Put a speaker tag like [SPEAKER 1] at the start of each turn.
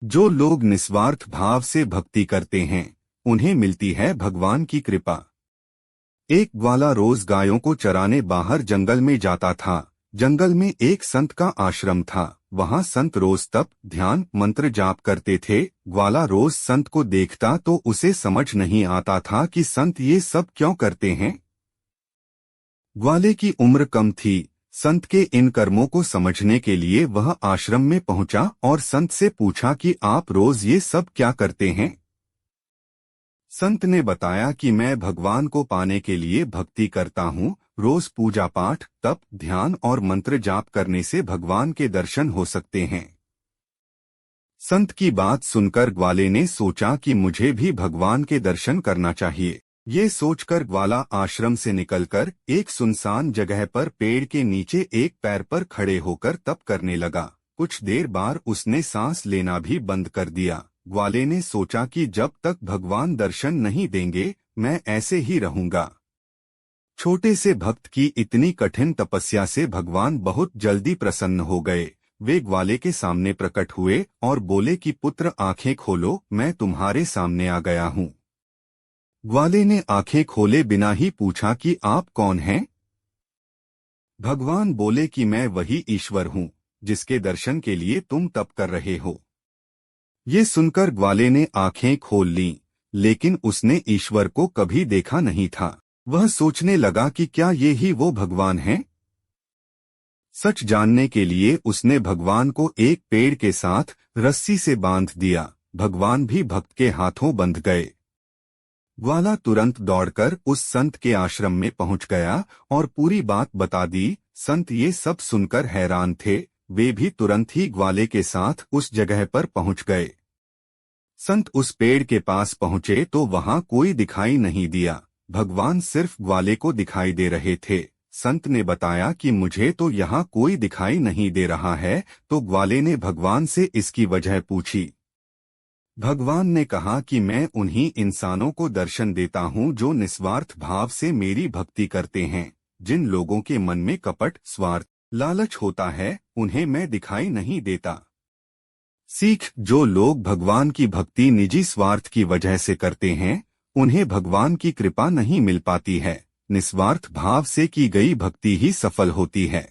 [SPEAKER 1] जो लोग निस्वार्थ भाव से भक्ति करते हैं उन्हें मिलती है भगवान की कृपा। एक ग्वाला रोज गायों को चराने बाहर जंगल में जाता था। जंगल में एक संत का आश्रम था। वहां संत रोज तप, ध्यान, मंत्र जाप करते थे। ग्वाला रोज संत को देखता तो उसे समझ नहीं आता था कि संत ये सब क्यों करते हैं। ग्वाले की उम्र कम थी। संत के इन कर्मों को समझने के लिए वह आश्रम में पहुंचा और संत से पूछा कि आप रोज ये सब क्या करते हैं। संत ने बताया कि मैं भगवान को पाने के लिए भक्ति करता हूँ। रोज पूजा पाठ, तप, ध्यान और मंत्र जाप करने से भगवान के दर्शन हो सकते हैं। संत की बात सुनकर ग्वाले ने सोचा कि मुझे भी भगवान के दर्शन करना चाहिए। ये सोचकर ग्वाला आश्रम से निकलकर एक सुनसान जगह पर पेड़ के नीचे एक पैर पर खड़े होकर तप करने लगा। कुछ देर बाद उसने सांस लेना भी बंद कर दिया। ग्वाले ने सोचा कि जब तक भगवान दर्शन नहीं देंगे मैं ऐसे ही रहूंगा। छोटे से भक्त की इतनी कठिन तपस्या से भगवान बहुत जल्दी प्रसन्न हो गए। वे ग्वाले के सामने प्रकट हुए और बोले कि पुत्र, आंखें खोलो, मैं तुम्हारे सामने आ गया हूँ। ग्वाले ने आंखें खोले बिना ही पूछा कि आप कौन हैं। भगवान बोले कि मैं वही ईश्वर हूँ जिसके दर्शन के लिए तुम तप कर रहे हो। ये सुनकर ग्वाले ने आंखें खोल लीं, लेकिन उसने ईश्वर को कभी देखा नहीं था। वह सोचने लगा कि क्या ये ही वो भगवान हैं। सच जानने के लिए उसने भगवान को एक पेड़ के साथ रस्सी से बांध दिया। भगवान भी भक्त के हाथों बंध गए। ग्वाला तुरंत दौड़कर उस संत के आश्रम में पहुंच गया और पूरी बात बता दी। संत ये सब सुनकर हैरान थे। वे भी तुरंत ही ग्वाले के साथ उस जगह पर पहुंच गए। संत उस पेड़ के पास पहुंचे तो वहां कोई दिखाई नहीं दिया। भगवान सिर्फ ग्वाले को दिखाई दे रहे थे। संत ने बताया कि मुझे तो यहाँ कोई दिखाई नहीं दे रहा है। तो ग्वाले ने भगवान से इसकी वजह पूछी। भगवान ने कहा कि मैं उन्हीं इंसानों को दर्शन देता हूँ जो निस्वार्थ भाव से मेरी भक्ति करते हैं। जिन लोगों के मन में कपट, स्वार्थ, लालच होता है उन्हें मैं दिखाई नहीं देता। सीख, जो लोग भगवान की भक्ति निजी स्वार्थ की वजह से करते हैं उन्हें भगवान की कृपा नहीं मिल पाती है। निस्वार्थ भाव से की गई भक्ति ही सफल होती है।